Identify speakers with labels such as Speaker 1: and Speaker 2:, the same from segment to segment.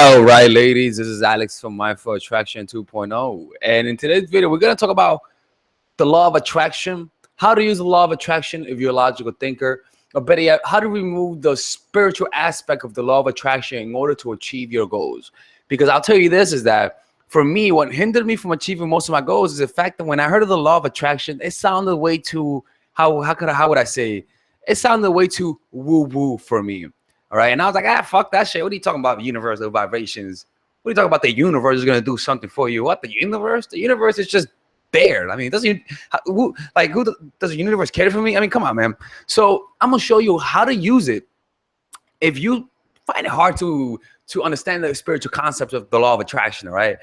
Speaker 1: All right, ladies, this is Alex from Mindful Attraction 2.0. And in today's video, we're going to talk about the law of attraction, how to use the law of attraction if you're a logical thinker, or better yet, how to remove the spiritual aspect of the law of attraction in order to achieve your goals. Because I'll tell you this is that for me, what hindered me from achieving most of my goals is the fact that when I heard of the law of attraction, it sounded way too, how would I say, it sounded way too woo-woo for me. All right. And I was like, fuck that shit. What are you talking about? Universal vibrations. What are you talking about? The universe is going to do something for you. What? The universe? The universe is just there. I mean, does the universe care for me? I mean, come on, man. So I'm going to show you how to use it. If you find it hard to understand the spiritual concept of the law of attraction. All right.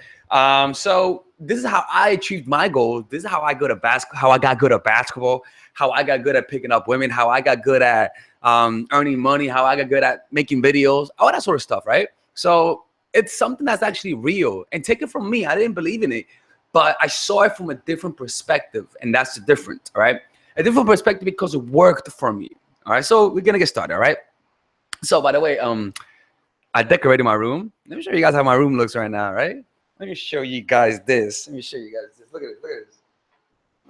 Speaker 1: So this is how I achieved my goals. This is how I go to how I got good at basketball, how I got good at picking up women, how I got good at earning money, how I got good at making videos, all that sort of stuff, right? So it's something that's actually real. And take it from me, I didn't believe in it, but I saw it from a different perspective, and that's the difference, all right? A different perspective because it worked for me, all right? So we're gonna get started, all right? So by the way, I decorated my room. Let me show you guys how my room looks right now, right? Let me show you guys this. Let me show you guys this. Look at this, look at this.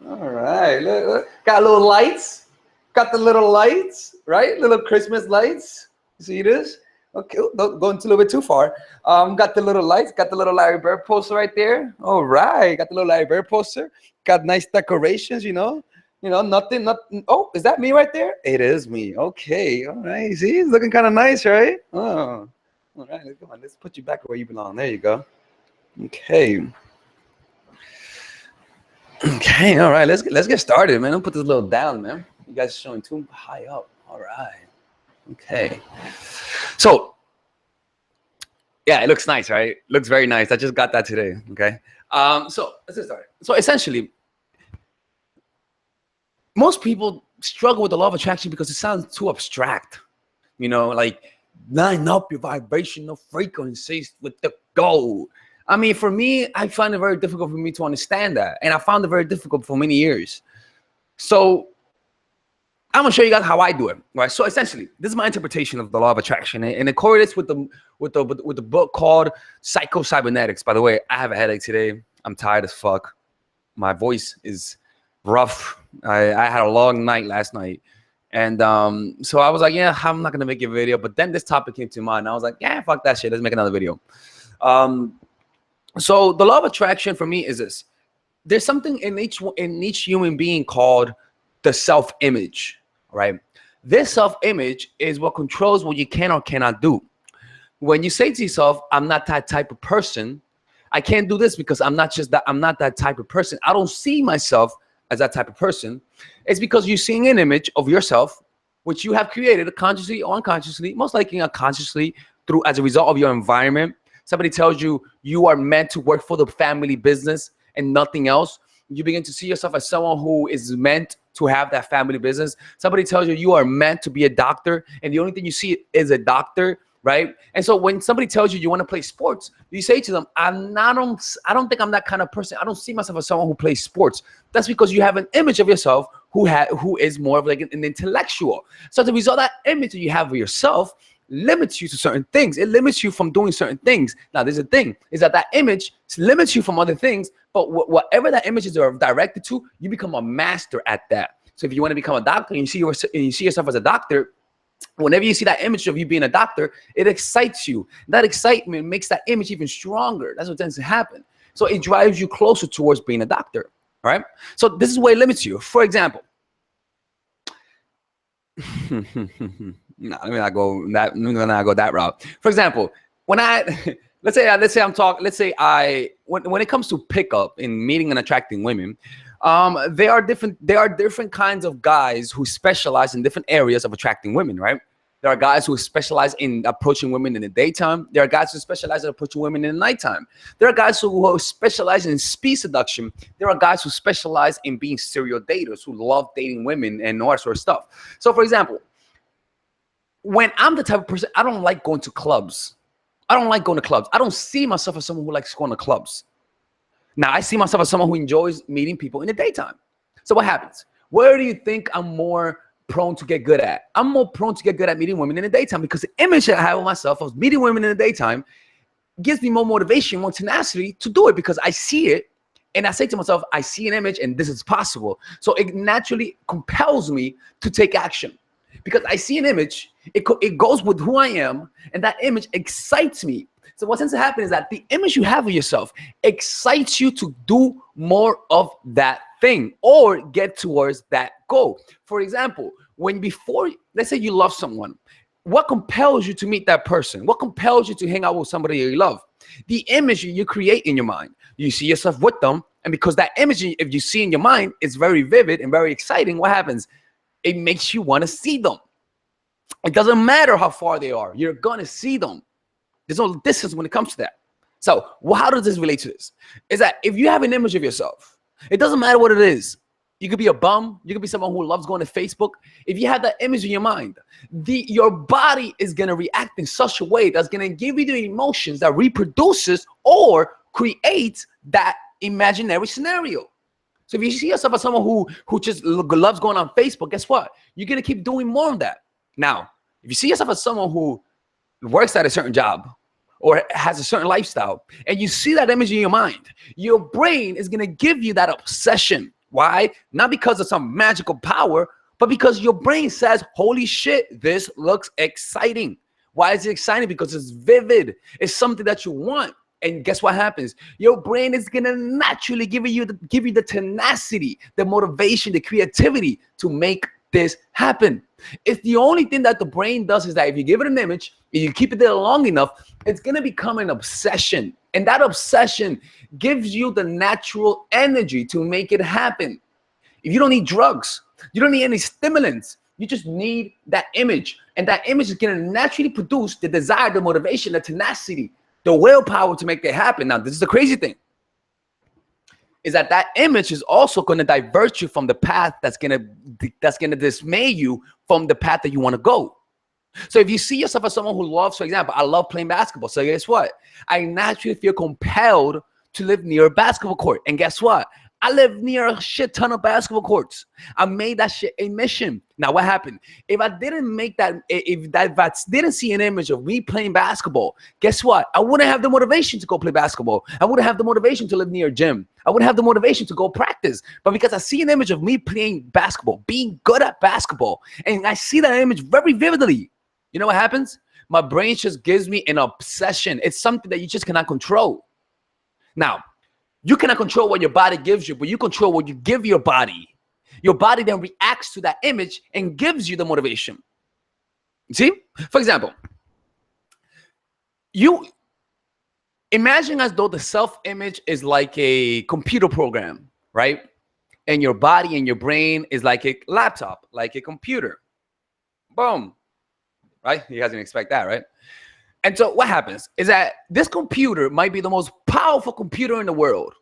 Speaker 1: All right, look. Got little lights. Got the little lights, right? Little Christmas lights. You see this? Okay, don't go into a little bit too far. Got the little lights. Got the little Larry Bird poster right there. All right, got the little Larry Bird poster. Got nice decorations, nothing. Oh, is that me right there? It is me. Okay, all right. See, it's looking kind of nice, right? Oh, all right. Come on, let's put you back where you belong. There you go. Okay. Okay, all right. Let's get started, man. Don't put this little down, man. You guys are showing too high up. All right. Okay. So, yeah, it looks nice, right? Looks very nice. I just got that today. Okay. So let's get started. So essentially, most people struggle with the law of attraction because it sounds too abstract. Like line up your vibrational frequencies with the goal. I mean, for me, I find it very difficult for me to understand that. And I found it very difficult for many years. So I'm gonna show you guys how I do it, right? So essentially, this is my interpretation of the law of attraction, and it correlates with the book called Psycho-Cybernetics. By the way, I have a headache today. I'm tired as fuck. My voice is rough. I had a long night last night, and so I was like, yeah, I'm not gonna make a video. But then this topic came to mind, and I was like, yeah, fuck that shit. Let's make another video. So the law of attraction for me is this: there's something in each human being called the self-image. Right? This self-image is what controls what you can or cannot do. When you say to yourself, I'm not that type of person, I can't do this because I'm not that type of person. I don't see myself as that type of person. It's because you're seeing an image of yourself, which you have created consciously or unconsciously, most likely unconsciously as a result of your environment. Somebody tells you you are meant to work for the family business and nothing else. You begin to see yourself as someone who is meant to have that family business. Somebody tells you you are meant to be a doctor, and the only thing you see is a doctor, right? And so when somebody tells you you want to play sports, you say to them, I don't think I'm that kind of person. I don't see myself as someone who plays sports. That's because you have an image of yourself who is more of like an intellectual. So as a result, that image that you have of yourself limits you to certain things. It limits you from doing certain things. Now, there's a thing, is that image limits you from other things, but whatever that image is directed to, you become a master at that. So if you want to become a doctor and you see yourself as a doctor, whenever you see that image of you being a doctor, it excites you. That excitement makes that image even stronger. That's what tends to happen. So it drives you closer towards being a doctor, right? So this is where it limits you. For example, no, let me not go that route. For example, when let's say when it comes to pickup in meeting and attracting women, there are different kinds of guys who specialize in different areas of attracting women, right? There are guys who specialize in approaching women in the daytime. There are guys who specialize in approaching women in the nighttime. There are guys who specialize in speed seduction. There are guys who specialize in being serial daters, who love dating women and all that sort of stuff. So, for example, when I'm the type of person, I don't like going to clubs. I don't see myself as someone who likes going to clubs. Now, I see myself as someone who enjoys meeting people in the daytime. So what happens? Where do you think I'm more prone to get good at? I'm more prone to get good at meeting women in the daytime because the image that I have of myself of meeting women in the daytime gives me more motivation, more tenacity to do it because I see it. And I say to myself, I see an image and this is possible. So it naturally compels me to take action because I see an image, it goes with who I am, and that image excites me. So what tends to happen is that the image you have of yourself excites you to do more of that thing or get towards that goal. For example, let's say you love someone, what compels you to meet that person? What compels you to hang out with somebody you love? The image you create in your mind. You see yourself with them, and because that image, if you see in your mind, is very vivid and very exciting, what happens? It makes you want to see them. It doesn't matter how far they are. You're going to see them. There's no distance when it comes to that. So how does this relate to this? Is that if you have an image of yourself, it doesn't matter what it is. You could be a bum. You could be someone who loves going to Facebook. If you have that image in your mind, your body is going to react in such a way that's going to give you the emotions that reproduces or creates that imaginary scenario. So if you see yourself as someone who just loves going on Facebook, guess what? You're going to keep doing more of that. Now, if you see yourself as someone who works at a certain job or has a certain lifestyle, and you see that image in your mind, your brain is going to give you that obsession. Why? Not because of some magical power, but because your brain says, holy shit, this looks exciting. Why is it exciting? Because it's vivid. It's something that you want. And guess what happens? Your brain is going to naturally give you the tenacity, the motivation, the creativity to make this happen. It's the only thing that the brain does is that if you give it an image and you keep it there long enough, it's going to become an obsession. And that obsession gives you the natural energy to make it happen. If you don't need drugs, you don't need any stimulants, you just need that image. And that image is going to naturally produce the desire, the motivation, the tenacity, the willpower to make that happen. Now, this is the crazy thing, is that image is also going to divert you from the path that's going to dismay you from the path that you want to go. So if you see yourself as someone who loves, for example, I love playing basketball. So guess what? I naturally feel compelled to live near a basketball court. And guess what? I live near a shit ton of basketball courts. I made that shit a mission. Now, what happened? If I didn't make that, if I didn't see an image of me playing basketball, guess what? I wouldn't have the motivation to go play basketball. I wouldn't have the motivation to live near a gym. I wouldn't have the motivation to go practice. But because I see an image of me playing basketball, being good at basketball, and I see that image very vividly, you know what happens? My brain just gives me an obsession. It's something that you just cannot control. Now, you cannot control what your body gives you, but you control what you give your body. Your body then reacts to that image and gives you the motivation. See? For example, you imagine as though the self-image is like a computer program, right? And your body and your brain is like a laptop, like a computer. Boom. Right? You guys didn't expect that, right? And so what happens is that this computer might be the most powerful computer in the world.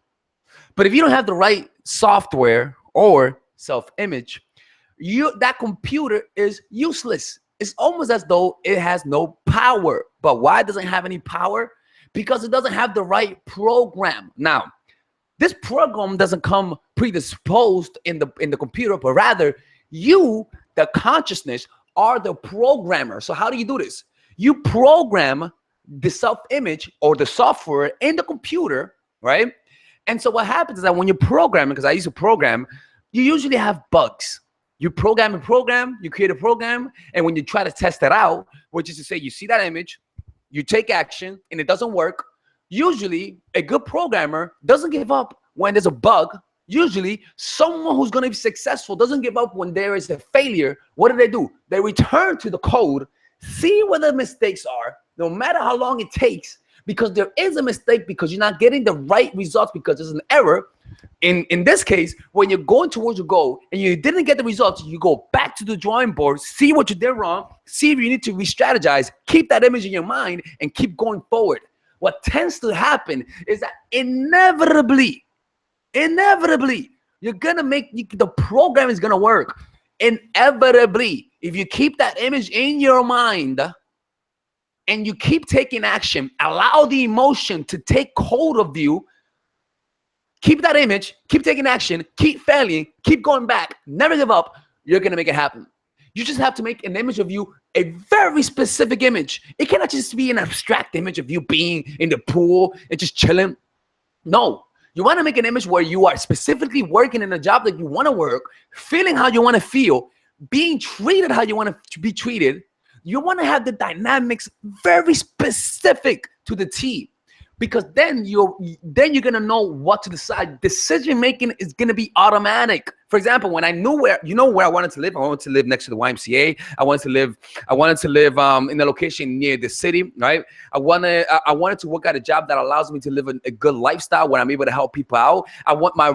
Speaker 1: But if you don't have the right software or self-image, that computer is useless. It's almost as though it has no power. But why doesn't it have any power? Because it doesn't have the right program. Now, this program doesn't come predisposed in the computer, but rather you, the consciousness, are the programmer. So how do you do this? You program the self-image or the software in the computer, right? And so what happens is that when you're programming, because I used to program, you usually have bugs. You program a program, you create a program, and when you try to test it out, which is to say you see that image, you take action, and it doesn't work, usually a good programmer doesn't give up when there's a bug. Usually someone who's going to be successful doesn't give up when there is a failure. What do? They return to the code, see where the mistakes are, no matter how long it takes, because there is a mistake, because you're not getting the right results, because there's an error. In this case, when you're going towards your goal and you didn't get the results, you go back to the drawing board, see what you did wrong, see if you need to re-strategize, keep that image in your mind, and keep going forward. What tends to happen is that inevitably, you're gonna the program is gonna work. Inevitably, if you keep that image in your mind and you keep taking action, allow the emotion to take hold of you, keep that image, keep taking action, keep failing, keep going back, never give up, you're gonna make it happen. You just have to make an image of you, a very specific image. It cannot just be an abstract image of you being in the pool and just chilling. No, you want to make an image where you are specifically working in a job that you want to work, feeling how you want to feel, being treated how you want to be treated. You want to have the dynamics very specific to the T, because then you're gonna know what to decide. Decision making is gonna be automatic. For example, when I knew where I wanted to live, I wanted to live next to the YMCA. I wanted to live in a location near the city, right? I wanted to work at a job that allows me to live a good lifestyle where I'm able to help people out. I wanted my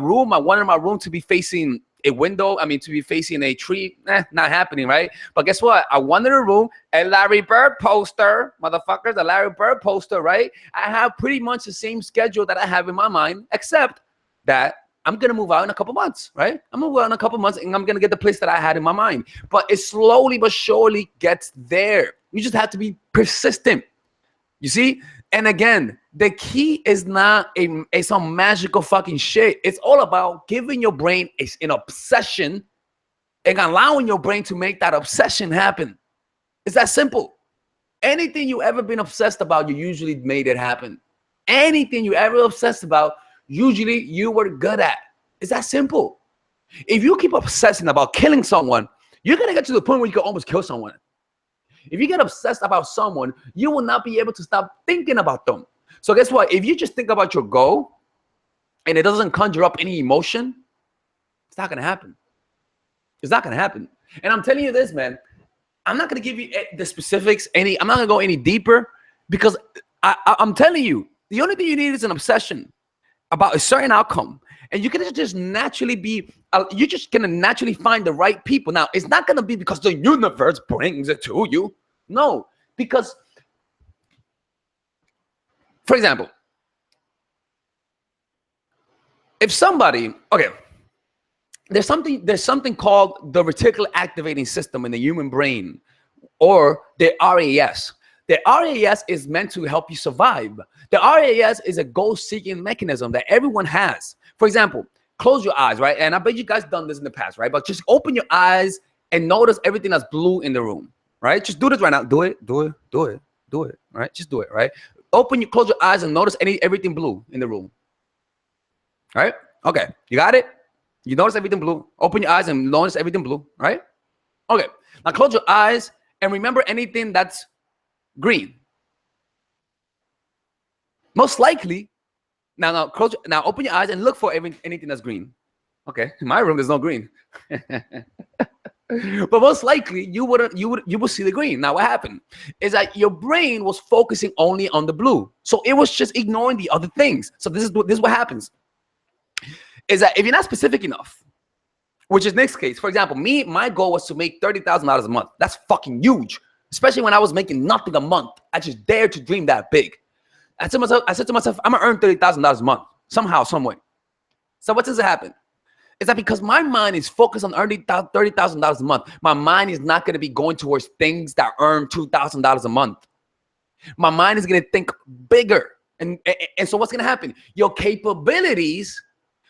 Speaker 1: room to be facing a window, to be facing a tree. Not happening, right? But guess what? I wanted a room, a Larry Bird poster, motherfuckers, a Larry Bird poster, right? I have pretty much the same schedule that I have in my mind, except that I'm gonna move out in a couple months, right? I'm gonna move out in a couple months, and I'm gonna get the place that I had in my mind. But it slowly but surely gets there. You just have to be persistent. You see? And again, the key is not some magical fucking shit. It's all about giving your brain an obsession and allowing your brain to make that obsession happen. It's that simple. Anything you ever been obsessed about, you usually made it happen. Anything you ever obsessed about, usually you were good at. It's that simple. If you keep obsessing about killing someone, you're gonna get to the point where you can almost kill someone. If you get obsessed about someone, you will not be able to stop thinking about them. So guess what? If you just think about your goal and it doesn't conjure up any emotion, it's not going to happen. It's not going to happen. And I'm telling you this, man. I'm not going to give you the specifics. I'm not going to go any deeper, because I'm telling you, the only thing you need is an obsession about a certain outcome. And you're going to just naturally you're just going to naturally find the right people. Now, it's not going to be because the universe brings it to you. No, because, for example, if somebody, there's something called the reticular activating system in the human brain, or the RAS. The RAS is meant to help you survive. The RAS is a goal-seeking mechanism that everyone has. For example, close your eyes, right? And I bet you guys done this in the past, right? But just open your eyes and notice everything that's blue in the room, right? Just do this right now. Do it, right? Just do it, right? Close your eyes and notice everything blue in the room, right? Okay, you got it? You notice everything blue. Open your eyes and notice everything blue, right? Okay, now close your eyes and remember anything that's green. Most likely, now open your eyes and look for anything that's green. Okay, in my room there's no green. But most likely you will see the green. Now what happened is that your brain was focusing only on the blue, so it was just ignoring the other things. So this is what happens, is that if you're not specific enough, which is next case, for example, my goal was to make $30,000 a month. That's fucking huge, especially when I was making nothing a month. I just dared to dream that big. I said to myself, I'm gonna earn $30,000 a month somehow, some way. So what does it happen? Is that because my mind is focused on earning $30,000 a month, my mind is not going to be going towards things that earn $2,000 a month. My mind is going to think bigger. And so what's going to happen? Your capabilities,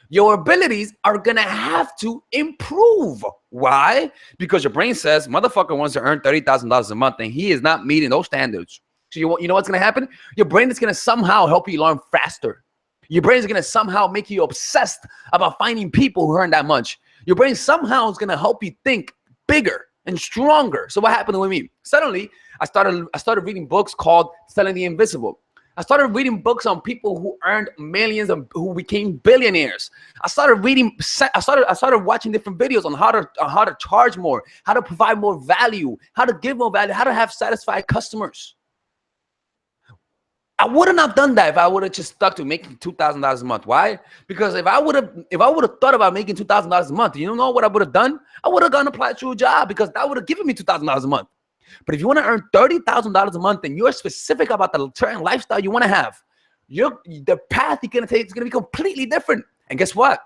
Speaker 1: your abilities are going to have to improve. Why? Because your brain says, motherfucker wants to earn $30,000 a month and he is not meeting those standards. So you know what's going to happen? Your brain is going to somehow help you learn faster. Your brain is going to somehow make you obsessed about finding people who earn that much. Your brain somehow is going to help you think bigger and stronger. So what happened with me? Suddenly, I started reading books called Selling the Invisible. I started reading books on people who earned millions and who became billionaires. I started watching different videos on how to charge more, how to provide more value, how to give more value, how to have satisfied customers. I wouldn't have done that if I would have just stuck to making $2,000 a month. Why? Because if I would have thought about making $2,000 a month, you know what I would have done? I would have gone apply to a job, because that would have given me $2,000 a month. But if you want to earn $30,000 a month and you're specific about the certain lifestyle you want to have, the path you're gonna take is gonna be completely different. And guess what?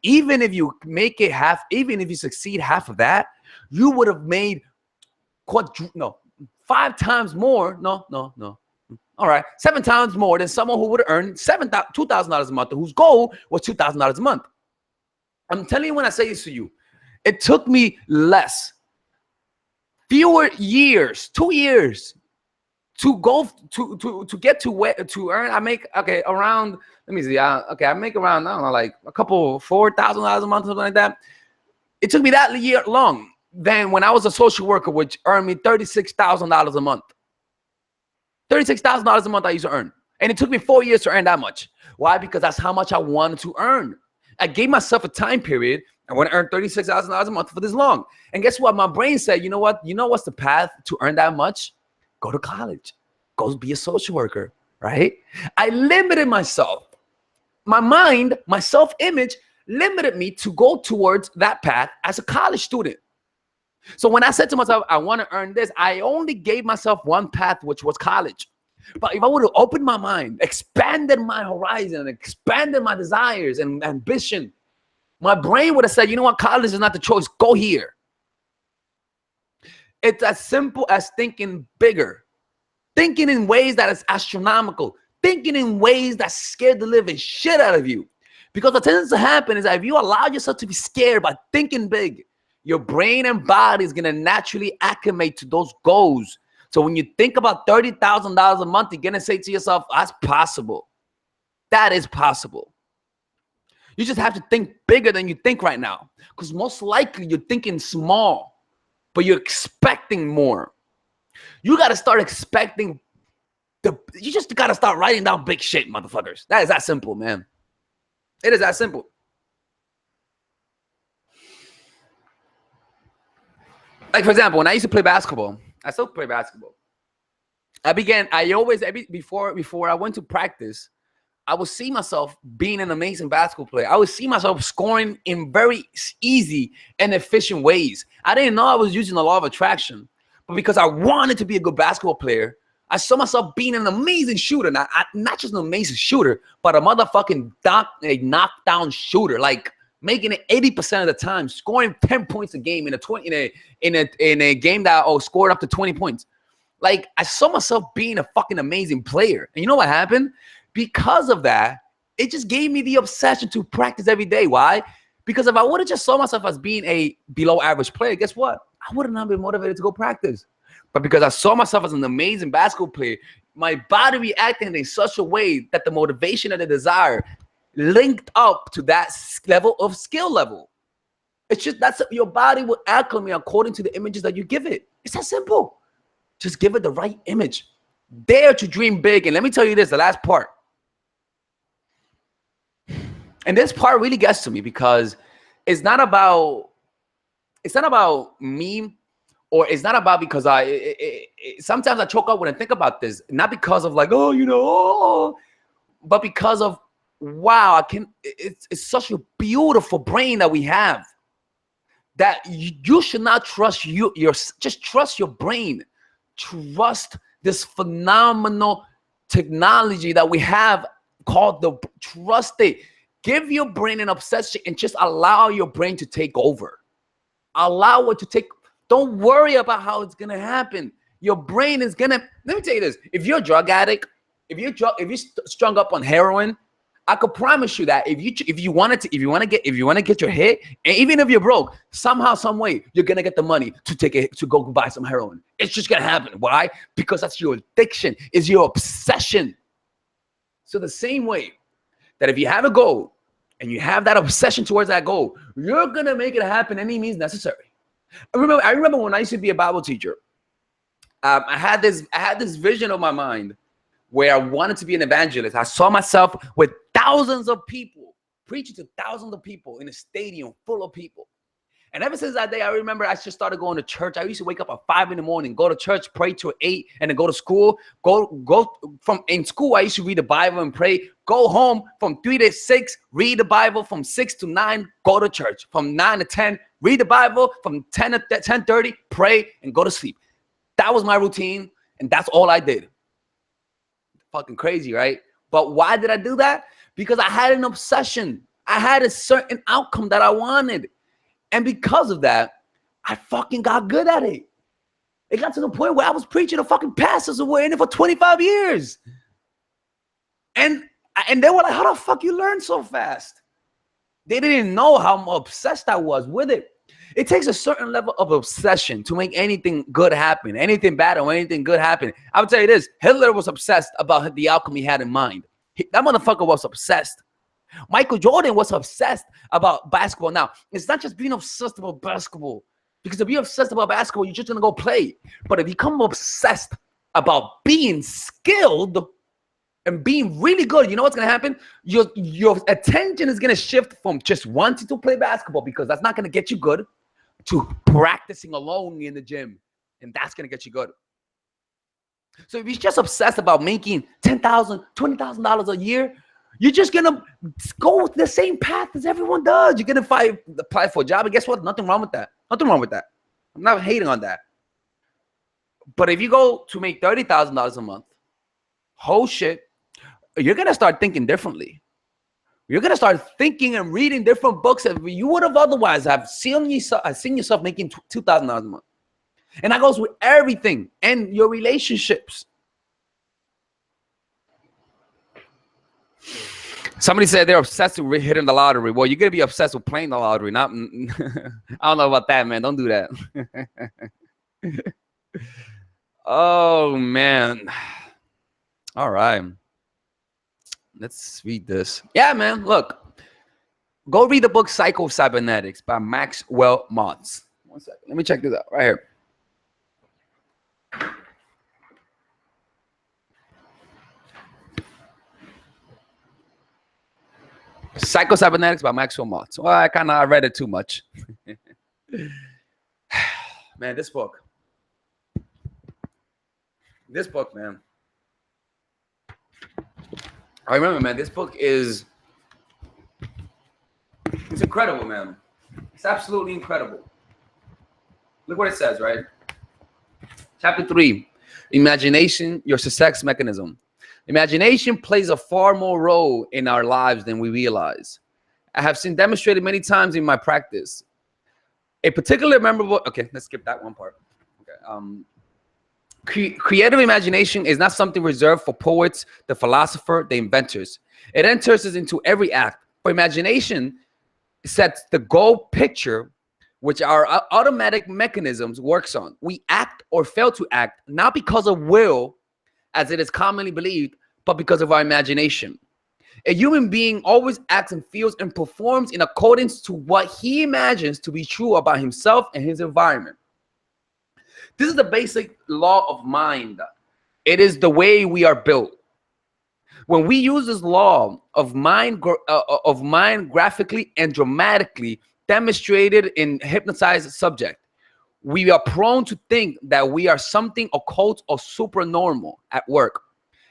Speaker 1: Even if you make it half, even if you succeed half of that, you would have made 5 times more. No. All right, 7 times more than someone who would have earned $2,000 a month, whose goal was $2,000 a month. I'm telling you, when I say this to you, it took me less fewer years, 2 years to go to get to where to earn. I make okay around. Let me see. Okay, I make around, I don't know, like a couple $4,000 a month, something like that. It took me that year long. Then when I was a social worker, which earned me $36,000 a month. $36,000 a month I used to earn, and it took me 4 years to earn that much. Why? Because that's how much I wanted to earn. I gave myself a time period. I want to earn $36,000 a month for this long. And guess what? My brain said, you know what? You know what's the path to earn that much? Go to college. Go be a social worker, right? I limited myself. My mind, my self-image limited me to go towards that path as a college student. So when I said to myself, I want to earn this, I only gave myself one path, which was college. But if I would have opened my mind, expanded my horizon, expanded my desires and ambition, my brain would have said, you know what, college is not the choice. Go here. It's as simple as thinking bigger, thinking in ways that is astronomical, thinking in ways that scare the living shit out of you. Because what tends to happen is that if you allow yourself to be scared by thinking big, your brain and body is going to naturally acclimate to those goals. So when you think about $30,000 a month, you're going to say to yourself, that's possible. That is possible. You just have to think bigger than you think right now. Because most likely you're thinking small, but you're expecting more. You got to start expecting you just got to start writing down big shit, motherfuckers. That is that simple, man. It is that simple. Like, for example, when I used to play basketball, I still play basketball. Before I went to practice, I would see myself being an amazing basketball player. I would see myself scoring in very easy and efficient ways. I didn't know I was using the law of attraction, but because I wanted to be a good basketball player, I saw myself being an amazing shooter. Not just an amazing shooter, but a motherfucking knockdown shooter, like making it 80% of the time, scoring 10 points a game in a game that scored up to 20 points. Like, I saw myself being a fucking amazing player. And you know what happened? Because of that, it just gave me the obsession to practice every day. Why? Because if I would have just saw myself as being a below average player, guess what? I would have not been motivated to go practice. But because I saw myself as an amazing basketball player, my body reacted in such a way that the motivation and the desire linked up to that level of skill level. It's just that's your body will acclimate according to the images that you give it. It's that simple. Just give it the right image. Dare to dream big. And let me tell you this, the last part. And this part really gets to me because it's not about me, or it's not about because sometimes I choke up when I think about this, not because of like, but because of, wow, it's such a beautiful brain that we have that you should not trust just trust your brain. Trust this phenomenal technology that we have called trust it. Give your brain an obsession and just allow your brain to take over. Allow it to take. Don't worry about how it's gonna happen. Your brain is gonna. Let me tell you this: if you're a drug addict, if you're strung up on heroin, I could promise you that if you want to get your hit, and even if you're broke, somehow, some way, you're gonna get the money to go buy some heroin. It's just gonna happen. Why? Because that's your addiction. It's your obsession. So the same way that if you have a goal and you have that obsession towards that goal, you're gonna make it happen any means necessary. I remember when I used to be a Bible teacher. I had this vision of my mind where I wanted to be an evangelist. I saw myself with thousands of people, preaching to thousands of people in a stadium full of people. And ever since that day, I remember I just started going to church. I used to wake up at 5 in the morning, go to church, pray till 8, and then go to school. In school, I used to read the Bible and pray. Go home from 3 to 6, read the Bible. From 6 to 9, go to church. From 9 to 10, read the Bible. From 10 to 10:30, pray and go to sleep. That was my routine, and that's all I did. Fucking crazy, right? But why did I do that? Because I had an obsession. I had a certain outcome that I wanted. And because of that, I fucking got good at it. It got to the point where I was preaching to fucking pastors who were in it for 25 years. And they were like, how the fuck you learn so fast? They didn't know how obsessed I was with it. It takes a certain level of obsession to make anything good happen, anything bad or anything good happen. I would tell you this: Hitler was obsessed about the outcome he had in mind. That motherfucker was obsessed. Michael Jordan was obsessed about basketball. Now, it's not just being obsessed about basketball, because if you're obsessed about basketball, you're just gonna go play. But if you become obsessed about being skilled and being really good, you know what's gonna happen? Your attention is gonna shift from just wanting to play basketball, because that's not gonna get you good, to practicing alone in the gym, and that's gonna get you good. So if you're just obsessed about making $10,000, $20,000 a year, you're just gonna go the same path as everyone does. You're gonna apply for a job, and guess what? Nothing wrong with that. Nothing wrong with that. I'm not hating on that. But if you go to make $30,000 a month, whole shit, you're gonna start thinking differently. You're gonna start thinking and reading different books that you would have otherwise have seen yourself making $2,000 a month. And that goes with everything and your relationships. Somebody said they're obsessed with hitting the lottery. Well, you're gonna be obsessed with playing the lottery. Not, I don't know about that, man. Don't do that. Oh man. All right. Let's read this. Yeah, man. Look, go read the book Psycho-Cybernetics by Maxwell Maltz. 1 second. Let me check this out right here. Psycho-Cybernetics by Maxwell Maltz. Well, I read it too much. Man, this book, man. I remember, man, this book it's incredible, man. It's absolutely incredible. Look what it says, right? Chapter 3, imagination, your success mechanism. Imagination plays a far more role in our lives than we realize. I have seen demonstrated many times in my practice. A particularly memorable, okay, let's skip that one part. Okay, creative imagination is not something reserved for poets, the philosopher, the inventors. It enters us into every act. For imagination sets the goal picture, which our automatic mechanisms works on. We act or fail to act, not because of will, as it is commonly believed, but because of our imagination. A human being always acts and feels and performs in accordance to what he imagines to be true about himself and his environment. This is the basic law of mind. It is the way we are built. When we use this law of mind graphically and dramatically demonstrated in hypnotized subject, we are prone to think that we are something occult or supernormal at work.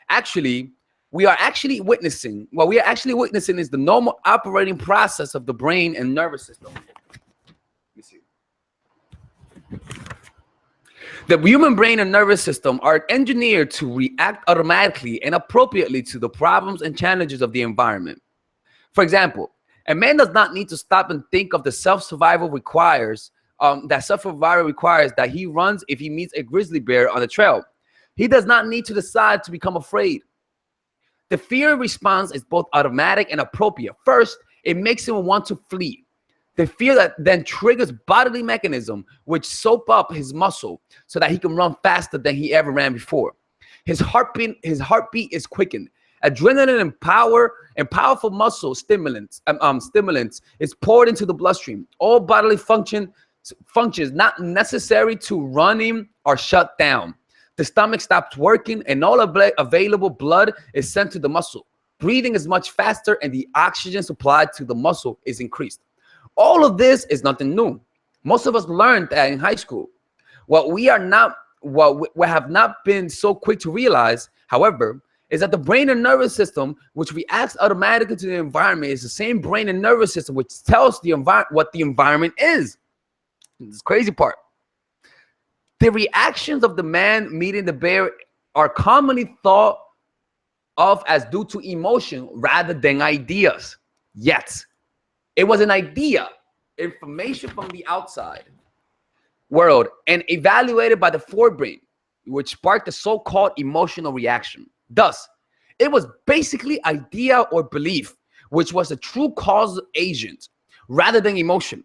Speaker 1: Actually, what we are actually witnessing is the normal operating process of the brain and nervous system. Let me see. The human brain and nervous system are engineered to react automatically and appropriately to the problems and challenges of the environment. For example, a man does not need to stop and think of the self-survival requires that he runs if he meets a grizzly bear on the trail. He does not need to decide to become afraid. The fear response is both automatic and appropriate. First, it makes him want to flee. The fear that then triggers bodily mechanism which soap up his muscle so that he can run faster than he ever ran before. His heartbeat is quickened. Adrenaline and powerful muscle stimulants is poured into the bloodstream. All bodily functions not necessary to running are shut down. The stomach stops working and all available blood is sent to the muscle. Breathing is much faster and the oxygen supplied to the muscle is increased. All of this is nothing new. Most of us learned that in high school. What we have not been so quick to realize, however, is that the brain and nervous system, which reacts automatically to the environment, is the same brain and nervous system which tells the what the environment is. This crazy part. The reactions of the man meeting the bear are commonly thought of as due to emotion rather than ideas. Yet, it was an idea, information from the outside world, and evaluated by the forebrain, which sparked the so-called emotional reaction. Thus, it was basically idea or belief, which was a true causal agent rather than emotion.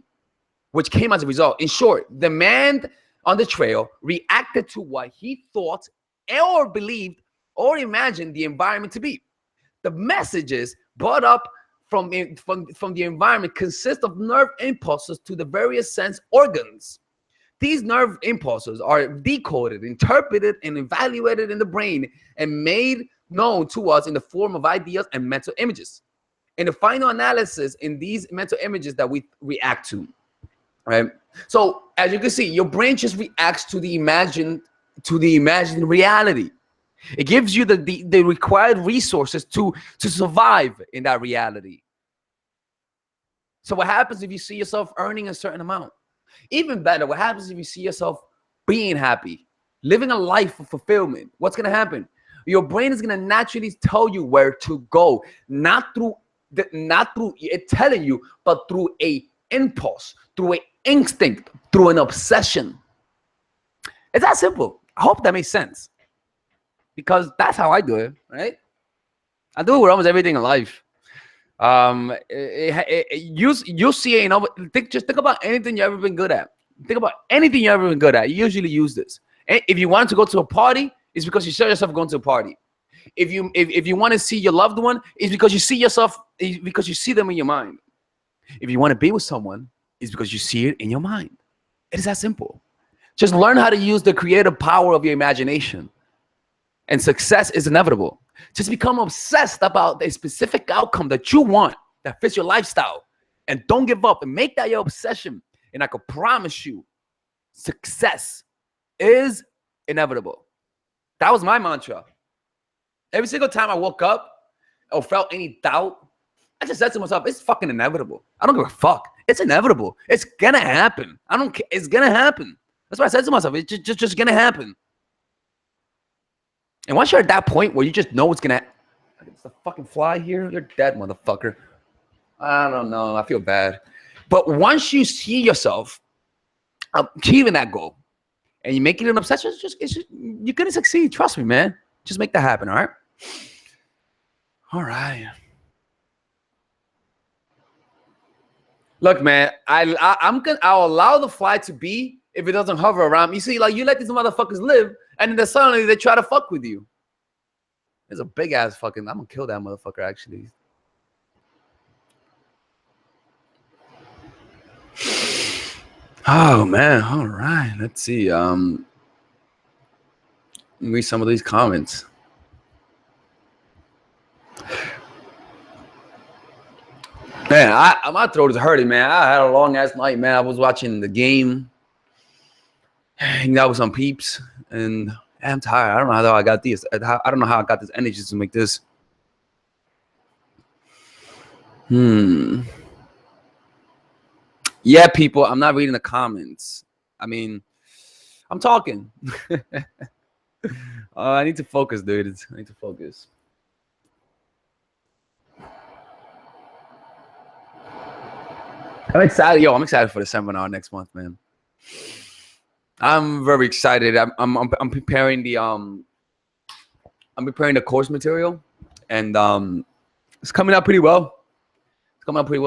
Speaker 1: which came as a result. In short, the man on the trail reacted to what he thought or believed or imagined the environment to be. The messages brought up from the environment consist of nerve impulses to the various sense organs. These nerve impulses are decoded, interpreted, and evaluated in the brain and made known to us in the form of ideas and mental images. In the final analysis, in these mental images that we react to, right? So as you can see, your brain just reacts to the imagined reality. It gives you the required resources to survive in that reality. So what happens if you see yourself earning a certain amount? Even better, what happens if you see yourself being happy, living a life of fulfillment? What's going to happen? Your brain is going to naturally tell you where to go, not through it telling you, but through a impulse, through an instinct, through an obsession. It's that simple. I hope that makes sense, because that's how I do it, right? I do it with almost everything in life. You see, just think about anything you've ever been good at. Think about anything you've ever been good at. You usually use this. If you want to go to a party, it's because you saw yourself going to a party. If you want to see your loved one, it's because you see them in your mind. If you want to be with someone, it's because you see it in your mind. It is that simple. Just learn how to use the creative power of your imagination, and success is inevitable. Just become obsessed about a specific outcome that you want, that fits your lifestyle, and don't give up, and make that your obsession. And I can promise you, success is inevitable. That was my mantra. Every single time I woke up or felt any doubt, I just said to myself, it's fucking inevitable. I don't give a fuck. It's inevitable. It's gonna happen. I don't care. It's gonna happen. That's what I said to myself. It's just gonna happen. And once you're at that point where you just know it's gonna, it's a fucking fly here. You're dead, motherfucker. I don't know. I feel bad. But once you see yourself achieving that goal and you make it an obsession, you're gonna succeed. Trust me, man. Just make that happen. All right. All right. Look, man. I'll allow the fly to be if it doesn't hover around me. You see, like, you let these motherfuckers live, and then suddenly they try to fuck with you. There's a big ass fucking. I'm gonna kill that motherfucker, actually. Oh man. All right. Let's see. Let me read some of these comments. Man, my throat is hurting, man. I had a long ass night, man. I was watching the game, hanging out with some peeps, and I'm tired. I don't know how I got this. I don't know how I got this energy to make this. Yeah, people, I'm not reading the comments. I mean, I'm talking. I need to focus, dude. I need to focus. I'm excited. Yo, I'm excited for the seminar next month, man. I'm very excited. I'm preparing the course material, and it's coming out pretty well. It's gonna be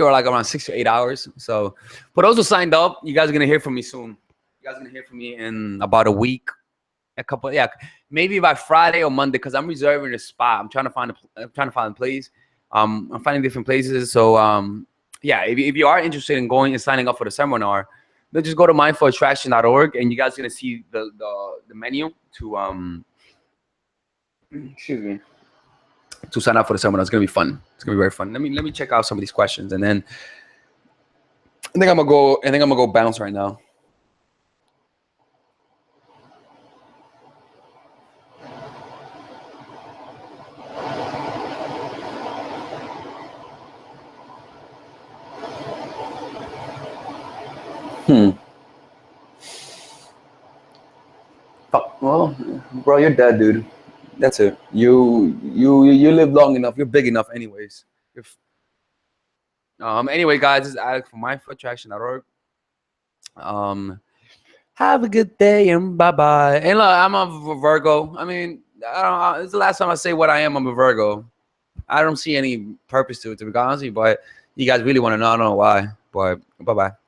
Speaker 1: like around 6 to 8 hours. So for those who signed up, you guys are gonna hear from me soon. You guys are gonna hear from me in about a week, maybe by Friday or Monday, because I'm reserving a spot. I'm trying to find a place. I'm finding different places. So yeah, if you are interested in going and signing up for the seminar, then just go to mindfulattraction.org, and you guys are gonna see the menu to to sign up for the seminar. It's gonna be fun. It's gonna be very fun. Let me check out some of these questions, and then I think I'm gonna go bounce right now. Fuck. Well, bro, you're dead, dude. That's it. You live long enough. You're big enough, anyways. Anyway, guys, this is Alex from mindfulattraction.org. Have a good day and bye-bye. And look, I'm a Virgo. I mean, I don't. It's the last time I say what I am. I'm a Virgo. I don't see any purpose to it, to be honest with you, but You guys really want to know? I don't know why, but bye bye.